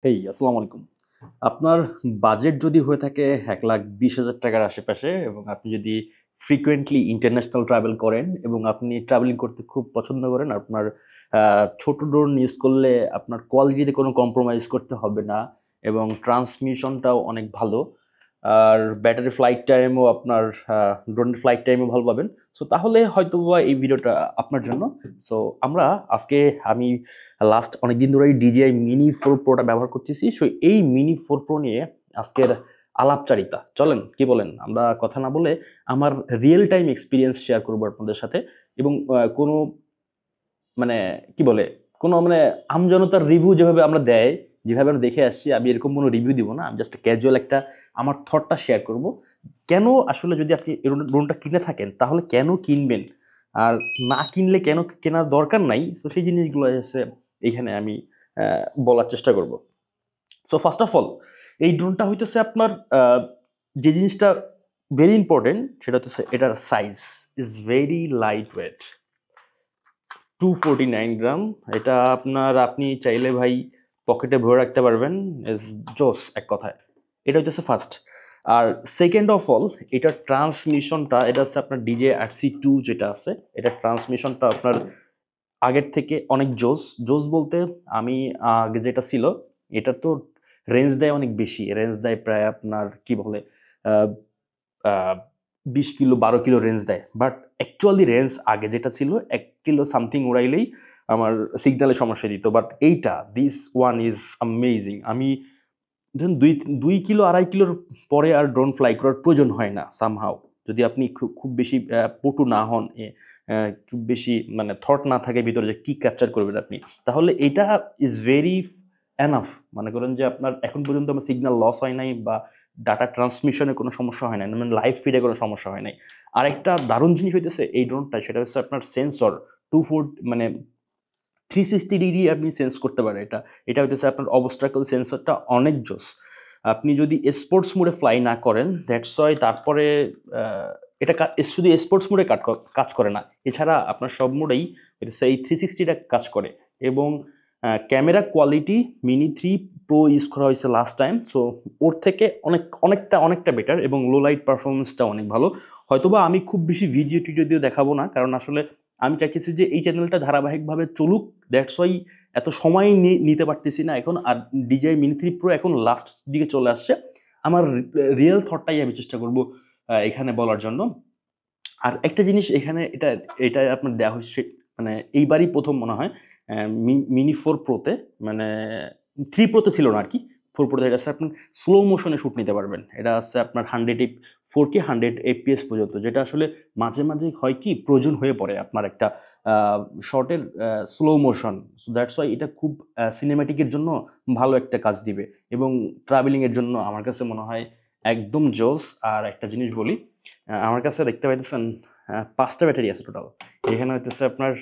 আসসালামু আলাইকুম। আপনার বাজেট যদি হয়ে থাকে ১,২০,০০০ টাকার আশেপাশে এবং আপনি যদি ফ্রিকোয়েন্টলি ইন্টারন্যাশনাল ট্রাভেল করেন এবং আপনি ট্রাভেলিং করতে খুব পছন্দ করেন, আপনার আ ছোট ড্রোন ইউজ করলে আপনার কোয়ালিটিতে কোনো কম্প্রোমাইজ করতে হবে না এবং ট্রান্সমিশনটাও অনেক ভালো। আর ব্যাটারি ফ্লাইট টাইমও আপনার ড্রোনের ফ্লাইট টাইমও ভালো পাবেন। সো তাহলে হয়তোবা এই ভিডিওটা আপনার জন্য। সো আমরা আজকে আমি লাস্ট অনেকদিন ধরেই DJI Mini 4 Pro টা ব্যবহার করতেছি। সো এই Mini 4 Pro নিয়ে আজকের আলাপচারিতা। চলেন কি বলেন? আমরা কথা না বলে আমার রিয়াল টাইম এক্সপেরিয়েন্স শেয়ার করব আপনাদের সাথে এবং কোনো মানে কি বলে? কোনো মানে আমজনতার রিভিউ যেভাবে আমরা দেয়, যেভাবে আমরা দেখে আসছি, আমি এরকম কোনো রিভিউ দিব না। আমি জাস্ট ক্যাজুয়াল একটা আমার থটটা শেয়ার করব। কেন আসলে যদি আপনি ড্রোনটা কিনে থাকেন, তাহলে কেন কিনবেন? আর না কিনলে কেন কেনার দরকার নাই? সো সেই জিনিসগুলো হচ্ছে এইখানে আমি অ্যা বলার চেষ্টা করব। সো ফার্স্ট অফ অল এই ড্রোনটা হইতেছে আপনার যে জিনিসটা ভেরি ইম্পোর্টেন্ট সেটা হচ্ছে এটার size is very light weight. 249 গ্রাম। এটা আপনি চাইলে ভাই পকেটে ভরে রাখতে পারবেন। ইস জোস এক কথায়। এটা হইতেছে ফার্স্ট। আর সেকেন্ড অফ অল এটার ট্রান্সমিশনটা এটা হচ্ছে আপনার DJI RC2 যেটা আছে, এটার ট্রান্সমিশনটা আপনার আগের থেকে অনেক জোস। জোস বলতে আমি আগে যেটা ছিল এটার তো রেঞ্জ দেয় অনেক বেশি। রেঞ্জ দেয় প্রায় আপনার কি বলে আ আ ২০ কিলো ১২ কিলো রেঞ্জ দেয়। বাট অ্যাকচুয়ালি রেঞ্জ আগে যেটা ছিল ১ কিলো সামথিং উড়াইলেই আমার সিগন্যালে সমস্যা দিত। বাট এইটা দিস ওয়ান ইজ অ্যামেজিং। আমি ধরুন ২ কিলো ২.৫ কিলোর পরে আর ড্রোন ফ্লাই করার প্রয়োজন হয় না সামহাউ। যদি আপনি খুব বেশি পটু না হন, খুব বেশি মানে থট না থাকে ভিতরে যে কি ক্যাপচার করবেন আপনি। তাহলে এইটা ইজ ভেরি এনাফ। মনে করেন যে আপনার এখন পর্যন্ত আমার সিগন্যাল লস হয় নাই বা ডাটা ট্রান্সমিশন এ কোনো সমস্যা হয় নাই। মানে লাইভ ফিড এ কোনো সমস্যা হয় নাই। আরেকটা দারুণ জিনিস হইতেছে এই ড্রোনটা সেটা হচ্ছে আপনার সেন্সর 2 মানে 360 ডিগ্রি আপনি সেন্স করতে পারে এটা। এটা হইতেছে আপনার obstacle সেন্সরটা অনেক জোস। আপনি যদি স্পোর্টস মোড এ ফ্লাই না করেন, দ্যাটস ওয়াই তারপরে আ এটা শুধু স্পোর্টস মোড এ কাজ করে না। এছাড়া আপনার সব মোডেই হইতেছে এই 360 টা কাজ করে এবং camera quality mini 3 pro use করা হইছে লাস্ট টাইম। সো ওর থেকে অনেকটা বেটার এবং লো লাইট পারফরম্যান্সটা অনেক ভালো। হয়তোবা আমি খুব বেশি ভিডিও-টিডিও দিয়ে দেখাবো না। কারণ আসলে আমি চাইতেছি যে এই চ্যানেলটা ধারাবাহিকভাবে চলুক। দ্যাটস ওয়াই এত সময় নিতে পারতেছি না এখন। আর DJI Mini 3 Pro এখন লাস্ট দিকে চলে আসছে। আমার রিয়াল থটটাই আমি চেষ্টা করব এখানে বলার জন্য। আর একটা জিনিস এখানে এটা আপনার দেয়া হইছে মানে এইবারই ১ম মনে হয় মিনি 4 Pro তে মানে 3 Pro তে ছিল না আরকি। 4 Pro তে এটা হচ্ছে আপনার স্লো মোশন এ শুট নিতে পারবেন। এটা হচ্ছে আপনার 4K 100 FPS পর্যন্ত। যেটা আসলে মাঝে মাঝে হয় কি প্রয়োজন হয়ে পড়ে আপনার একটা আ শটের slow motion. So that's why এটা খুব সিনেমেটিক এর জন্য ভালো একটা কাজ দিবে এবং ট্রাভেলিং এর জন্য আমার কাছে মনে হয় একদম জোস। আর একটা জিনিস বলি আমার কাছে দেখতে পাইতেছেন ৫ টা ব্যাটারি আছে টোটাল। এখানে হইতেছে আপনার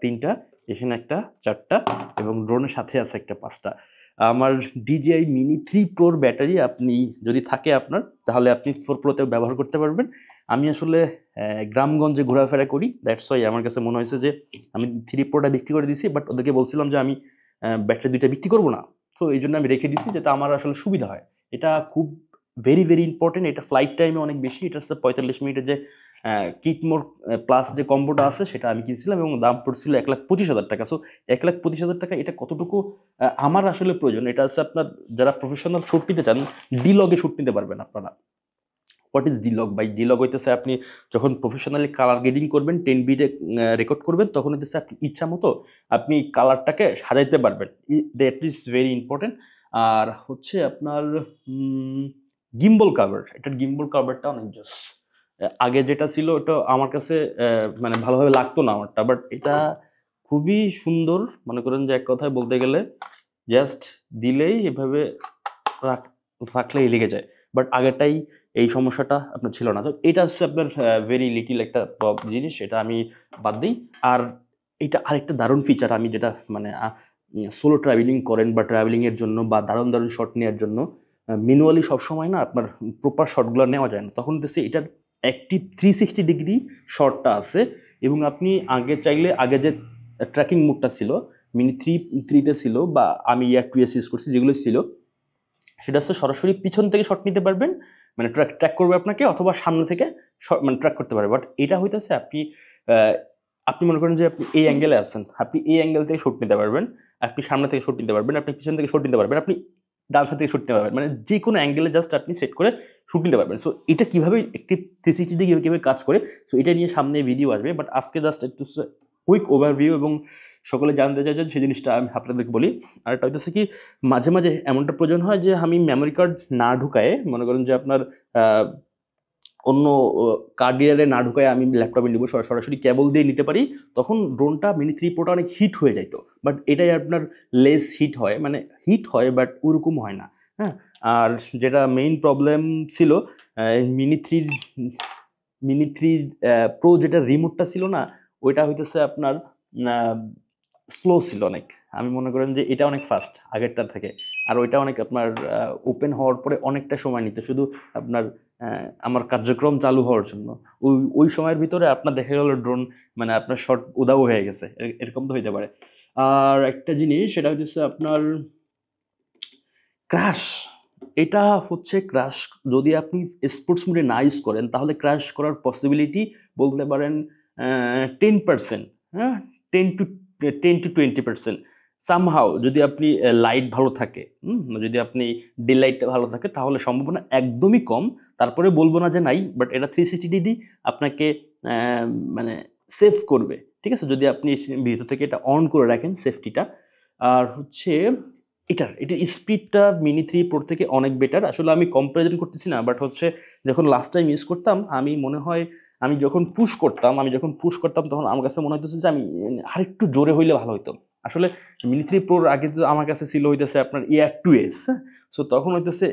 ৩ টা, এখানে একটা ৪ টা এবং ড্রোনের সাথে আছে একটা ৫ টা। আমার DJI Mini 3 Pro র ব্যাটারি আপনি যদি থাকে আপনার, তাহলে আপনি 4 Pro তেও ব্যবহার করতে পারবেন। আমি আসলে গ্রামগঞ্জে ঘোরাফেরা করি। দ্যাটস ওয়াই আমার কাছে মনে হইছে যে আমি 3 Pro টা বিক্রি করে দিছি। বাট ওদেরকে বলছিলাম যে আমি ব্যাটারি ২ টা বিক্রি করব না। সো এইজন্য আমি রেখে দিছি যাতে আমার আসলে সুবিধা হয়। এটা খুব ভেরি ইম্পোর্টেন্ট। এটা ফ্লাইট টাইম এ অনেক বেশি। এটা হচ্ছে ৪৫ মিনিটের যে কিকমোর প্লাস যে কম্বোটা আছে সেটা আমি কিনছিলাম এবং দাম পড়ছিল ৳১,২৫,০০০ সো ৳১,২৫,০০০ এটা কতটুকু আমার আসলে প্রয়োজন। এটা হচ্ছে আপনার যারা প্রফেশনাল শুট নিতে চান, D-Log এ শুট নিতে পারবেন আপনারা। হোয়াট ইস D-Log ভাই? D-Log হইতেছে আপনি যখন প্রফেশনালি কালার গ্রেডিং করবেন 10 বিটে রেকর্ড করবেন তখন হইতেছে আপনি ইচ্ছামত আপনি কালারটাকে সাজাইতে পারবেন। That is very important. আর হচ্ছে আপনার উম গিম্বল কভার। এটার গিম্বল কভারটা অনেক জোস। আগে যেটা ছিল ওটা আমার কাছে মানে ভালোভাবে লাগতো না আমারটা। বাট এটা খুবই সুন্দর। মনে করেন যে এক কথায় বলতে গেলে জাস্ট দিলেই এভাবে রাখ রাখলেই লেগে যায়। বাট আগেরটাই এই সমস্যাটা আপনার ছিল না। তো এটা হচ্ছে আপনার ভেরি লিটল একটা জিনিস। এটা আমি বাদ দেই। আর এটা আরেকটা দারুণ ফিচার আমি যেটা মানে সোলো ট্রাভেলিং করেন বা ট্রাভেলিং এর জন্য বা দারুণ শট নেয়ার জন্য ম্যানুয়ালি সবসময় না আপনার প্রপার শটগুলা নেওয়া যায় না। তখন হইতেছে এটার অ্যাক্টিভ 360 ডিগ্রি শটটা আছে এবং আপনি আগে চাইলে আগে যে ট্র্যাকিং মোডটা ছিল মিনি থ্রিতে ছিল বা আমি ইয়ার 2S ইউজ করছি যেগুলো ছিল, সেটা হচ্ছে সরাসরি পিছন থেকে শট নিতে পারবেন, মানে ট্র্যাক করবে আপনাকে, অথবা সামনে থেকে মানে ট্র্যাক করতে পারবে। বাট এটা হইতেছে আপনি মনে করেন যে আপনি এই অ্যাঙ্গেলে আছেন, আপনি এই অ্যাঙ্গেল থেকে শট নিতে পারবেন, আপনি সামনে থেকে শট নিতে পারবেন, আপনি পিছন থেকে শট নিতে পারবেন, আপনি ডান সাইড থেকে শট নিতে পারবেন, মানে যে কোনো অ্যাঙ্গেলে জাস্ট আপনি সেট করে শুট নিতে পারবেন। সো এটা কীভাবে একটি 360 কীভাবে কাজ করে, সো এটা নিয়ে সামনে ভিডিও আসবে। বাট আজকে জাস্ট একটু কুইক ওভারভিউ এবং সকলে জানতে চাইছেন সেই জিনিসটা আমি আপনাদেরকে বলি। আর এটা হইতেছে কি, মাঝে মাঝে এমনটা প্রয়োজন হয় যে আমি মেমোরি কার্ড না ঢুকায়ে, মনে করেন যে আপনার অন্য কার্ড ডিলারে না ঢুকায় আমি ল্যাপটপে নিব, সরাসরি কেবল দিয়ে নিতে পারি, তখন ড্রোনটা মিনি 3 প্রোটা অনেক হিট হয়ে যাইতো। বাট এটাই আপনার লেস হিট হয়, মানে হিট হয় বাট ওরকম হয় না। হ্যাঁ, আর যেটা মেইন প্রবলেম ছিল মিনি থ্রির মিনি থ্রি প্রো যেটা রিমোটটা ছিল না, ওইটা হইতেছে আপনার স্লো ছিল অনেক। আমি মনে করেন যে এটা অনেক ফাস্ট আগেরটার থেকে, আর ওইটা অনেক আপনার ওপেন হওয়ার পরে অনেকটা সময় নিত শুধু আপনার আমার কার্যক্রম চালু হওয়ার জন্য। ওই সময়ের ভিতরে আপনার দেখা গেল ড্রোন মানে আপনার শট উধাও হয়ে গেছে, এরকম তো হইতে পারে। আর একটা জিনিস সেটা হচ্ছে আপনার ক্র্যাশ। এটা হচ্ছে ক্র্যাশ যদি আপনি স্পোর্টস মোডে না ইউজ করেন তাহলে ক্র্যাশ করার পসিবিলিটি বলতে পারেন 10%, হ্যাঁ, 10 to 20%। সামহাউ যদি আপনি লাইট ভালো থাকে, যদি আপনি ডে লাইটটা ভালো থাকে তাহলে সম্ভাবনা একদমই কম। তারপরে বলবো না যে নাই, বাট এটা 360 ডিগ্রি আপনাকে মানে সেভ করবে, ঠিক আছে, যদি আপনি ভিতর থেকে এটা অন করে রাখেন সেফটিটা। আর হচ্ছে এটার স্পিডটা মিনি 3 প্রো থেকে অনেক বেটার। আসলে আমি কম্পারিজন করতেছি না, বাট হচ্ছে যখন লাস্ট টাইম ইউজ করতাম আমি মনে হয় আমি যখন পুশ করতাম তখন আমার কাছে মনে হইতেছে যে আমি আরেকটু জোরে হইলে ভালো হইতো। আসলে মিনি 3 প্রোর আগে যে আমার কাছে ছিল হইতেছে আপনার এয়ার 2S, সো তখন হইতেছে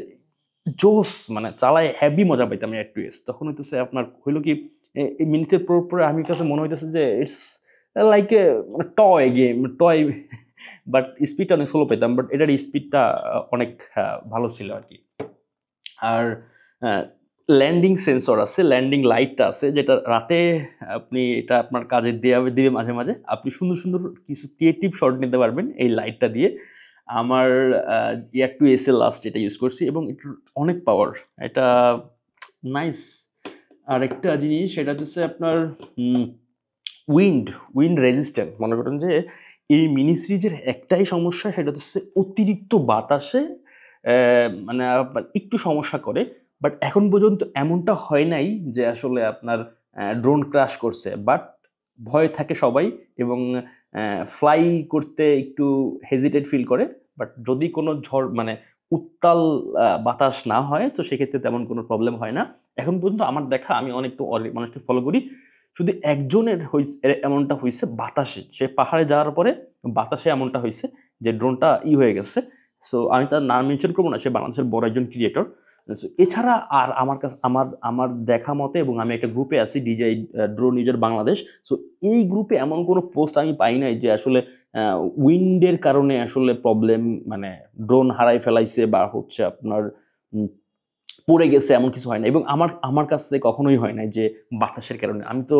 জোস, মানে চালায় হেভি মজা পাইতাম এয়ার 2S। তখন হইতেছে আপনার হইলো কি এই মিনি 3 প্রোর পরে আমি কাছে মনে হইতেছে যে it's like a toy game, toy, but স্পিডটা অনেক স্লো পেতাম, বাট এটার স্পিডটা অনেক ভালো ছিল আর কি। আর ল্যান্ডিং সেন্সর আছে, ল্যান্ডিং লাইটটা আছে, যেটা রাতে আপনি এটা আপনার কাজে দিবে মাঝে মাঝে, আপনি সুন্দর সুন্দর কিছু ক্রিয়েটিভ শট নিতে পারবেন এই লাইটটা দিয়ে। আমার এয়ার 2S এর লাস্ট এটা ইউজ করছি এবং এটার অনেক পাওয়ার, এটা নাইস। আর একটা জিনিস সেটা হচ্ছে আপনার উইন্ড রেজিস্ট্যান্ট। মনে করেন যে এই মিনি সিরিজের একটাই সমস্যা, সেটা হচ্ছে অতিরিক্ত বাতাসে মানে আপনার একটু সমস্যা করে। বাট এখন পর্যন্ত এমনটা হয় নাই যে আসলে আপনার ড্রোন ক্র্যাশ করছে, বাট ভয় থাকে সবাই এবং ফ্লাই করতে একটু হেজিটেট ফিল করে। বাট যদি কোনো ঝড় মানে উত্তাল বাতাস না হয়, তো সেক্ষেত্রে তেমন কোনো প্রবলেম হয় না এখন পর্যন্ত আমার দেখা। আমি অনেক তো মানুষকে ফলো করি, শুধু একজনের এমনটা হয়েছে বাতাসে, সে পাহাড়ে যাওয়ার পরে বাতাসে এমনটা হয়েছে যে ড্রোনটা হয়ে গেছে। সো আমি তার নাম মেনশন করবো না, সে বাংলাদেশের বড় একজন ক্রিয়েটর। এছাড়া আর আমার কাছে আমার দেখা মতে, এবং আমি একটা গ্রুপে আছি ডিজাই ড্রোন ইউজার বাংলাদেশ, সো এই গ্রুপে এমন কোনো পোস্ট আমি পাই নাই যে আসলে উইন্ডের কারণে আসলে প্রবলেম, মানে ড্রোন হারাই ফেলাইছে বা হচ্ছে আপনার পড়ে গেছে, এমন কিছু হয় না। এবং আমার কাছে কখনোই হয় নাই যে বাতাসের কারণে। আমি তো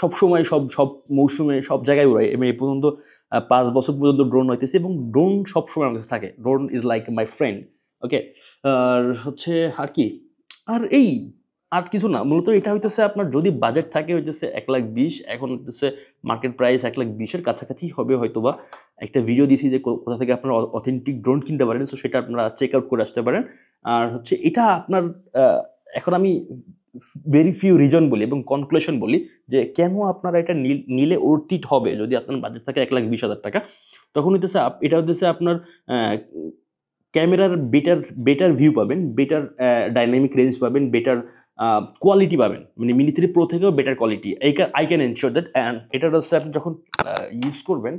সবসময় সব মৌসুমে সব জায়গায় উড়াই এবং এই পর্যন্ত 5 বছর পর্যন্ত ড্রোন হইতেছি এবং ড্রোন সবসময় আমার কাছে থাকে। Drone is like my friend. Okay, আর হচ্ছে আর কি, আর আর কিছু না। মূলত এটা হইতেছে আপনার যদি বাজেট থাকে হইতেছে 1,20,000, এখন হইতেছে মার্কেট প্রাইস 1,20,000 কাছাকাছি হবে হয়তোবা। একটা ভিডিও দিয়েছি যে কোথা থেকে আপনারা অথেন্টিক ড্রোন কিনতে পারেন, সো সেটা আপনারা চেক আউট করে আসতে পারেন। আর হচ্ছে এটা আপনার এখন আমি ভেরি ফিউ রিজন বলি এবং কনক্লুশন বলি যে কেন আপনারা এটা নিলে অর্থিত হবে যদি আপনার বাজেট থাকে 1,20,000 টাকা। তখন হইতেছে এটা হইতেছে আপনার ক্যামেরার বেটার ভিউ পাবেন, বেটার ডাইনামিক রেঞ্জ পাবেন, বেটার কোয়ালিটি পাবেন, মানে মিনি 3 প্রো থেকেও better quality. I can ensure that. And এটা হচ্ছে আপনি যখন ইউজ করবেন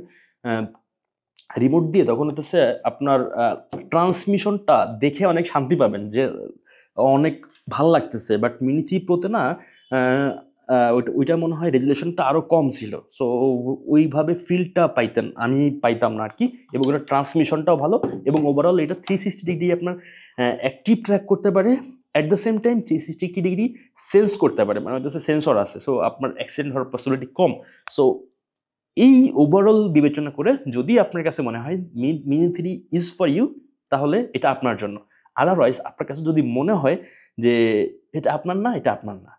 রিমোট দিয়ে, তখন হচ্ছে আপনার ট্রান্সমিশনটা দেখে অনেক শান্তি পাবেন যে অনেক ভাল লাগতেছে। বাট মিনি 3 প্রোতে না ওইটা মনে হয় রেজুলেশনটা আরও কম ছিল, সো ওইভাবে ফিলটা আমি পাইতাম না আর কি। এবং ওটা ট্রান্সমিশনটাও ভালো এবং ওভারঅল এটা 360 ডিগ্রি আপনার অ্যাক্টিভ ট্র্যাক করতে পারে, at the same time 360 degree sense করতে পারে, মানে হচ্ছে সেন্সর আছে, সো আপনার অ্যাক্সিডেন্ট হওয়ার পসিবিলিটি কম। সো এই ওভারঅল বিবেচনা করে যদি আপনার কাছে মনে হয় মিনি 3 ইজ ফর ইউ, তাহলে এটা আপনার জন্য। আদারওয়াইজ আপনার কাছে যদি মনে হয় যে এটা আপনার না, এটা আপনার না।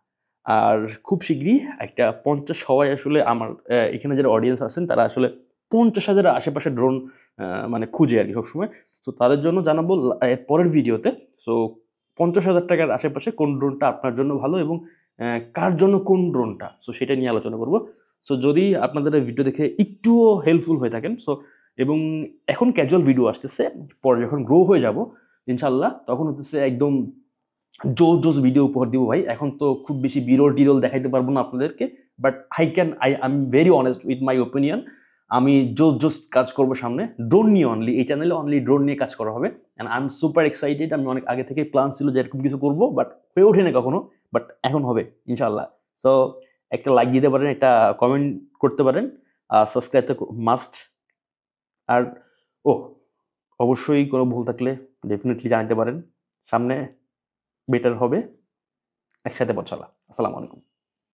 আর খুব শীঘ্রই একটা 50 সবাই আসলে আমার এখানে যারা অডিয়েন্স আছেন তারা আসলে 50,000 এর আশেপাশে ড্রোন মানে খুঁজে আরকি সবসময়। সো তাদের জন্য জানাবো এর পরের ভিডিওতে। সো ৳50,000 র আশেপাশে কোন ড্রোনটা আপনার জন্য ভালো এবং কার জন্য কোন ড্রোনটা? সো সেটা নিয়ে আলোচনা করব। সো যদি আপনাদের এই ভিডিও দেখে একটুও হেল্পফুল হয়ে থাকেন, সো এবং এখন ক্যাজুয়াল ভিডিও আসতেছে। পরে যখন গ্রো হয়ে যাব ইনশাআল্লাহ তখন হতেছে একদম জোস ভিডিও উপহার দিব ভাই। এখন তো খুব বেশি বিরল-টিরল দেখাইতে পারব না আপনাদেরকে। But I am very honest with my opinion. আমি জোস কাজ করব সামনে। ড্রোন নিয়ে অনলি। এই চ্যানেলে অনলি ড্রোন নিয়ে কাজ করা হবে। And I am super excited. আমি অনেক আগে থেকেই প্ল্যান ছিল যে এরকম কিছু করব। বাট হয়ে ওঠেনি কখনো। বাট এখন হবে ইনশাআল্লাহ। সো একটা লাইক দিতে পারেন, একটা কমেন্ট করতে পারেন। সাবস্ক্রাইব তো মাস্ট। আর অবশ্যই কোনো ভুল থাকলে ডেফিনিটলি জানাতে পারেন। সামনে বেটার হবে। একসাথে পথ চলা। আসসালামু আলাইকুম।